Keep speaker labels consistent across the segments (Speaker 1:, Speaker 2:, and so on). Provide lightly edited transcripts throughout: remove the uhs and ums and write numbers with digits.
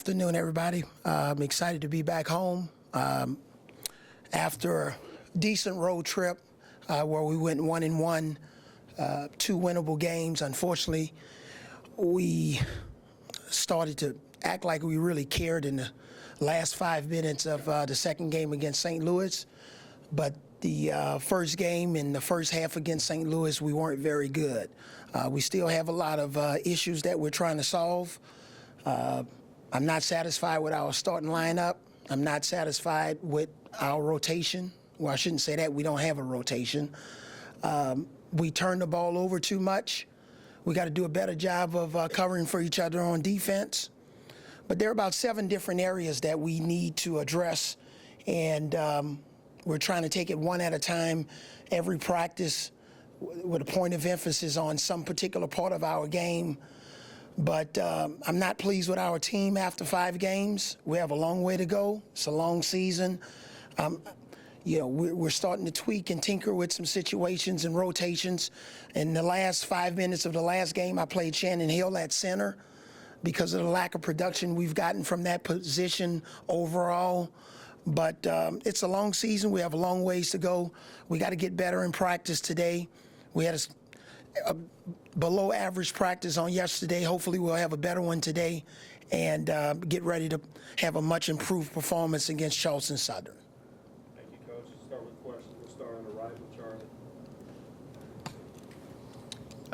Speaker 1: Afternoon, everybody. I'm excited to be back home after a decent road trip where we went 1-1, two winnable games. Unfortunately, we started to act like we really cared in the last 5 minutes of the second game against St. Louis, but the first game in the first half against St. Louis, we weren't very good. We still have a lot of issues that we're trying to solve. I'm not satisfied with our starting lineup. I'm not satisfied with our rotation. Well, I shouldn't say that. We don't have a rotation. We turn the ball over too much. We got to do a better job of covering for each other on defense. But there are about 7 different areas that we need to address, and we're trying to take it one at a time every practice with a point of emphasis on some particular part of our game. But I'm not pleased with our team after 5 games. We have a long way to go. It's a long season. We're starting to tweak and tinker with some situations and rotations. In the last 5 minutes of the last game, I played Shannon Hill at center because of the lack of production we've gotten from that position overall. But it's a long season. We have a long ways to go. We got to get better in practice today. We had a below average practice on yesterday. Hopefully we'll have a better one today and get ready to have a much improved performance against Charleston Southern.
Speaker 2: Thank you, Coach. Let's start with questions. We'll start on the right with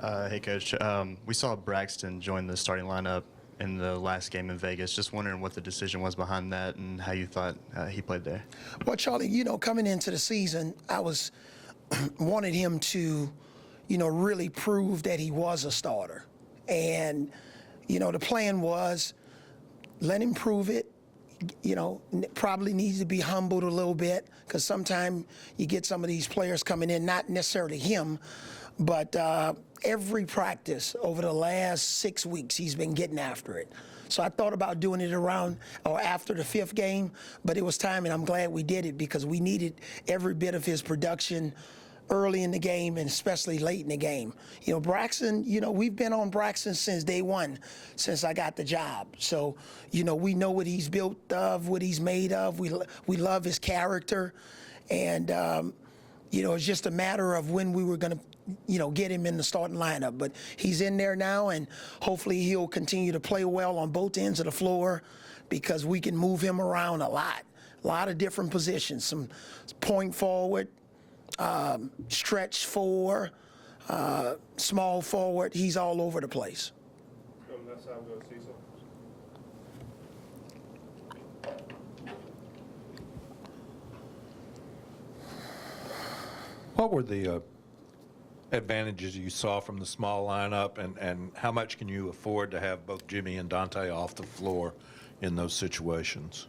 Speaker 2: Charlie.
Speaker 3: Hey, Coach. We saw Braxton join the starting lineup in the last game in Vegas. Just wondering what the decision was behind that and how you thought he played there.
Speaker 1: Well, Charlie, coming into the season, I wanted him to really prove that he was a starter. And, the plan was let him prove it. Probably needs to be humbled a little bit because sometimes you get some of these players coming in, not necessarily him, but every practice over the last 6 weeks, he's been getting after it. So I thought about doing it around or after the 5th game, but it was time, and I'm glad we did it because we needed every bit of his production early in the game and especially late in the game. Braxton, we've been on Braxton since day one, since I got the job. So, we know what he's built of, what he's made of. We love his character. And, it's just a matter of when we were going to, get him in the starting lineup. But he's in there now, and hopefully he'll continue to play well on both ends of the floor because we can move him around a lot of different positions, some point forward, stretch 4, small forward. He's all over the place.
Speaker 2: From that side, we'll go to Cecil.
Speaker 4: What were the advantages you saw from the small lineup, and how much can you afford to have both Jimmy and Dante off the floor in those situations?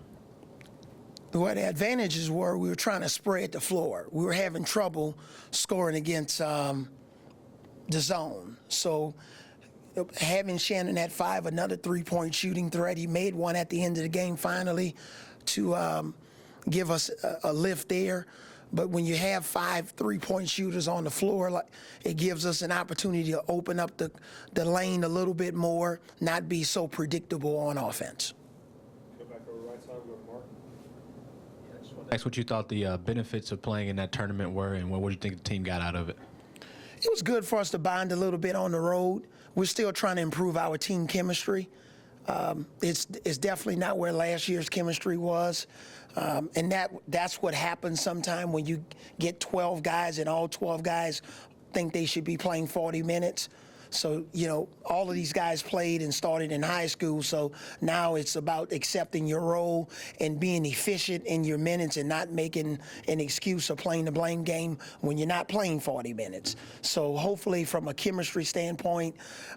Speaker 1: Well, the advantages were we were trying to spread the floor. We were having trouble scoring against the zone. So having Shannon at 5, another 3-point shooting threat. He made one at the end of the game finally to give us a lift there. But when you have 5 3-point shooters on the floor, it gives us an opportunity to open up the lane a little bit more, not be so predictable on offense.
Speaker 2: Go back over right side, we'll go to Mark.
Speaker 5: Ask what you thought the benefits of playing in that tournament were, and what do you think the team got out of it?
Speaker 1: It was good for us to bond a little bit on the road. We're still trying to improve our team chemistry. It's definitely not where last year's chemistry was. And that's what happens sometimes when you get 12 guys and all 12 guys think they should be playing 40 minutes. So, all of these guys played and started in high school, so now it's about accepting your role and being efficient in your minutes and not making an excuse of playing the blame game when you're not playing 40 minutes. So hopefully from a chemistry standpoint,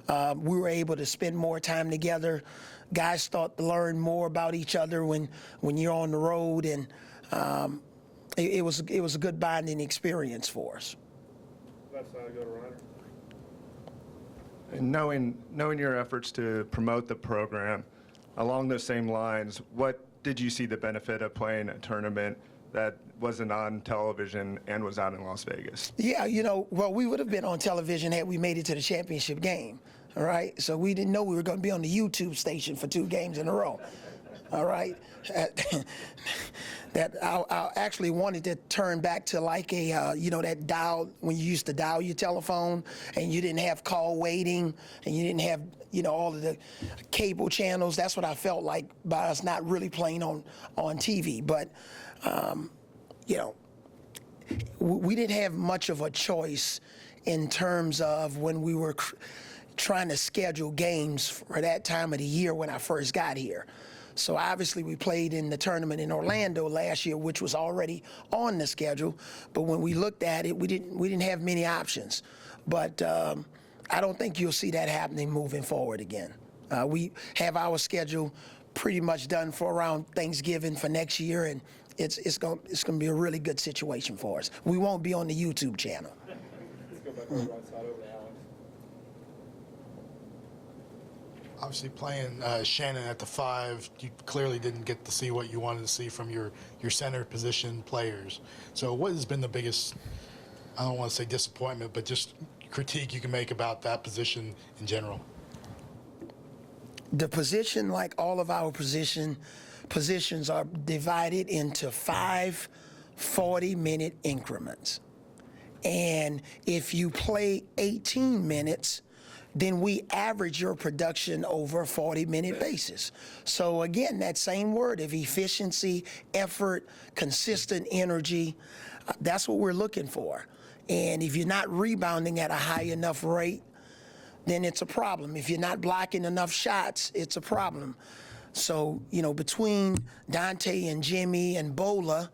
Speaker 1: we were able to spend more time together. Guys start to learn more about each other when you're on the road, and it was a good bonding experience for us.
Speaker 2: Left side, go to Reiner.
Speaker 6: And knowing your efforts to promote the program, along those same lines, what did you see the benefit of playing a tournament that wasn't on television and was out in Las Vegas?
Speaker 1: Yeah, well, we would have been on television had we made it to the championship game. All right, so we didn't know we were going to be on the YouTube station for 2 games in a row. All right. That I actually wanted to turn back to like a, that dial, when you used to dial your telephone and you didn't have call waiting and you didn't have, all of the cable channels. That's what I felt like by us not really playing on TV. But, we didn't have much of a choice in terms of when we were trying to schedule games for that time of the year when I first got here. So obviously we played in the tournament in Orlando last year, which was already on the schedule. But when we looked at it, we didn't have many options. But I don't think you'll see that happening moving forward again. We have our schedule pretty much done for around Thanksgiving for next year, and it's going to be a really good situation for us. We won't be on the YouTube channel.
Speaker 2: Let's go back to the right side over to Alex.
Speaker 7: Obviously, playing Shannon at the 5, you clearly didn't get to see what you wanted to see from your center position players. So what has been the biggest, I don't want to say disappointment, but just critique you can make about that position in general?
Speaker 1: The position, like all of our positions, are divided into 5 40-minute increments. And if you play 18 minutes, then we average your production over a 40-minute basis. So again, that same word of efficiency, effort, consistent energy, that's what we're looking for. And if you're not rebounding at a high enough rate, then it's a problem. If you're not blocking enough shots, it's a problem. So, between Dante and Jimmy and Bola,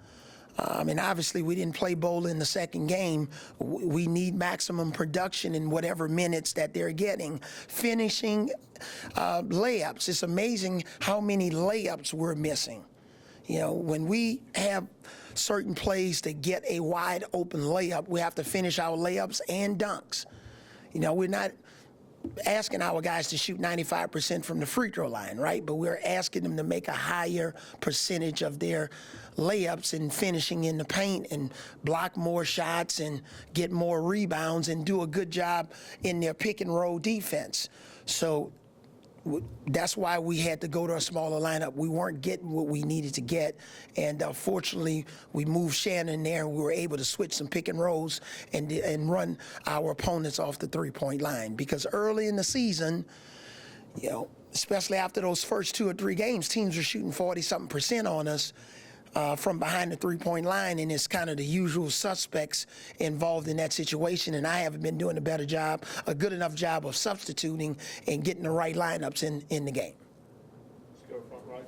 Speaker 1: and obviously we didn't play Bola in the second game, we need maximum production in whatever minutes that they're getting. Finishing layups. It's amazing how many layups we're missing. When we have certain plays to get a wide open layup, we have to finish our layups and dunks. We're not asking our guys to shoot 95% from the free throw line, right? But we're asking them to make a higher percentage of their layups and finishing in the paint and block more shots and get more rebounds and do a good job in their pick and roll defense. So that's why we had to go to a smaller lineup. We weren't getting what we needed to get, and fortunately, we moved Shannon there, and we were able to switch some pick and rolls and run our opponents off the three-point line. Because early in the season, especially after those first 2 or 3 games, teams were shooting 40-something% on us from behind the three-point line, and it's kind of the usual suspects involved in that situation, and I haven't been doing a good enough job of substituting and getting the right lineups in the game.
Speaker 2: Let's go front right,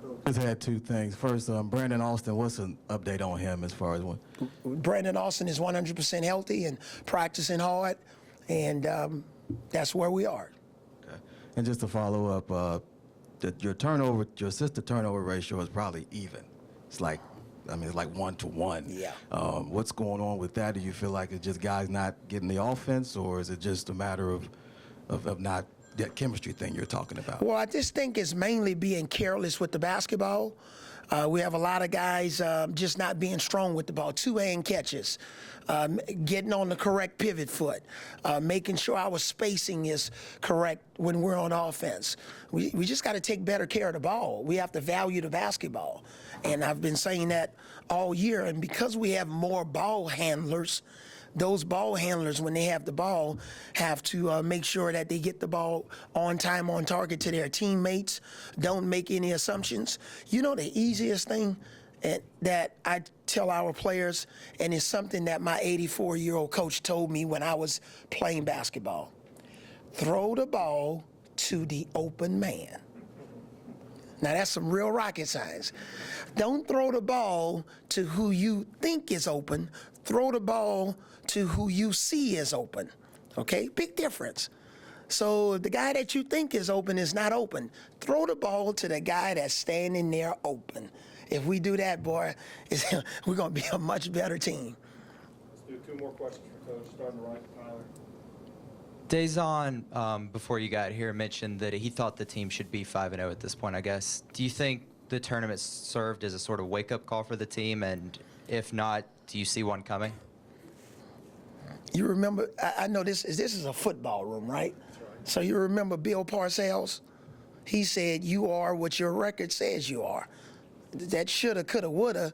Speaker 2: Dwayne.
Speaker 8: Just had 2 things. First, Brandon Austin, what's an update on him as far as one?
Speaker 1: Brandon Austin is 100% healthy and practicing hard, and that's where we are.
Speaker 8: Okay. And just to follow up, your assist to turnover ratio is probably even. It's like 1-to-1.
Speaker 1: Yeah.
Speaker 8: What's going on with that? Do you feel like it's just guys not getting the offense, or is it just a matter of not that chemistry thing you're talking about?
Speaker 1: Well, I just think it's mainly being careless with the basketball. We have a lot of guys just not being strong with the ball, 2-hand catches, getting on the correct pivot foot, making sure our spacing is correct when we're on offense. We just got to take better care of the ball. We have to value the basketball. And I've been saying that all year. And because we have more ball handlers, those ball handlers, when they have the ball, have to make sure that they get the ball on time, on target to their teammates. Don't make any assumptions. The easiest thing that I tell our players, and it's something that my 84-year-old coach told me when I was playing basketball: throw the ball to the open man. Now, that's some real rocket science. Don't throw the ball to who you think is open. Throw the ball to who you see is open. Okay? Big difference. So if the guy that you think is open is not open, throw the ball to the guy that's standing there open. If we do that, boy, we're going to be a much better team.
Speaker 2: Let's do 2 more questions for Coach, starting right, Tyler.
Speaker 9: Dazon, before you got here, mentioned that he thought the team should be 5-0 at this point, I guess. Do you think the tournament served as a sort of wake-up call for the team? And if not, do you see one coming?
Speaker 1: You remember, I know this is a football room, right? That's right. So you remember Bill Parcells? He said, "You are what your record says you are." That shoulda, coulda, woulda.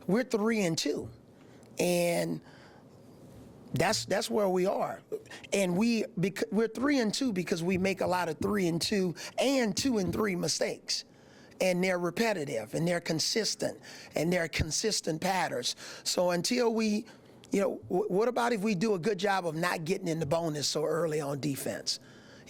Speaker 1: We're 3-2, and that's where we are. And we're 3-2 because we make a lot of 3-2 and 2-3 mistakes. And they're repetitive, and they're consistent, and they're consistent patterns. So until we, what about if we do a good job of not getting in the bonus so early on defense?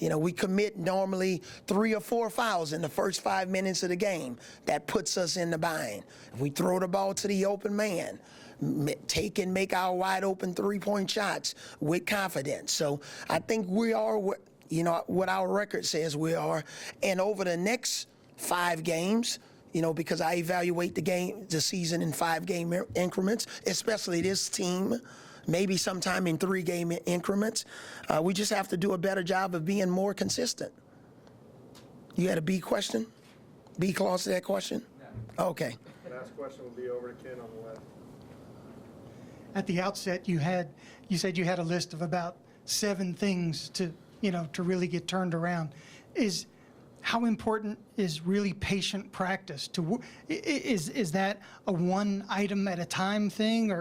Speaker 1: We commit normally 3 or 4 fouls in the first 5 minutes of the game. That puts us in the bind. If we throw the ball to the open man, make our wide open 3-point shots with confidence. So I think we are what our record says we are. And over the next 5 games, because I evaluate the season in 5-game increments, especially this team, maybe sometime in 3-game increments. We just have to do a better job of being more consistent. You had a B question? B clause to that question? No. Okay.
Speaker 2: Last question will be over to Ken on the left.
Speaker 10: At the outset, you said you had a list of about 7 things to really get turned around. How important is really patient practice? Is that a one item at a time thing,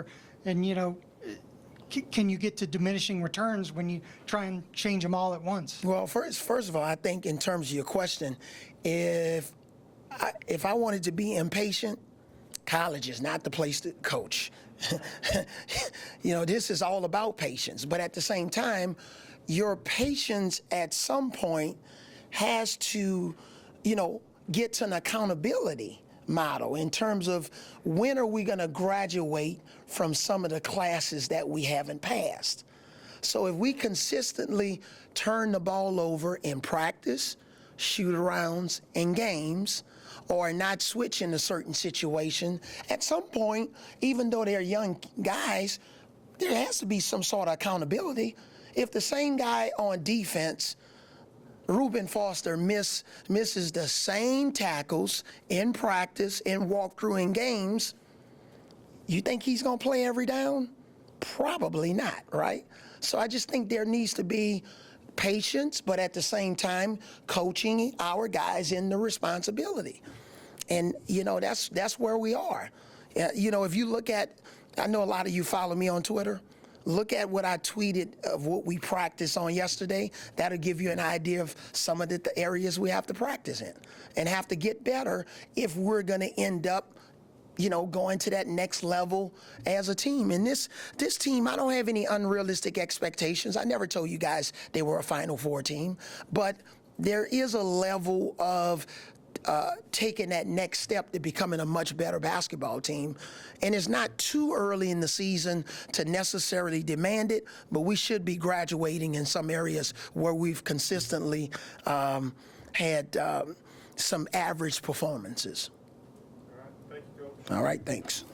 Speaker 10: can you get to diminishing returns when you try and change them all at once?
Speaker 1: Well, first of all, I think in terms of your question, if I wanted to be impatient, college is not the place to coach. This is all about patience. But at the same time, your patience at some point has to, get to an accountability model in terms of when are we going to graduate from some of the classes that we haven't passed. So if we consistently turn the ball over in practice, shoot-arounds, and games, or not switch in a certain situation, at some point, even though they're young guys, there has to be some sort of accountability. If the same guy on defense, Reuben Foster, misses the same tackles in practice, in walkthrough, in games, you think he's going to play every down? Probably not, right? So I just think there needs to be patience, but at the same time, coaching our guys in the responsibility. And, that's where we are. If you look at, I know a lot of you follow me on Twitter. Look at what I tweeted of what we practiced on yesterday. That'll give you an idea of some of the areas we have to practice in and have to get better if we're going to end up, going to that next level as a team. And this team, I don't have any unrealistic expectations. I never told you guys they were a Final Four team, but there is a level of taking that next step to becoming a much better basketball team. And it's not too early in the season to necessarily demand it, but we should be graduating in some areas where we've consistently had some average performances.
Speaker 2: All right, thank you, Coach.
Speaker 1: All right, thanks.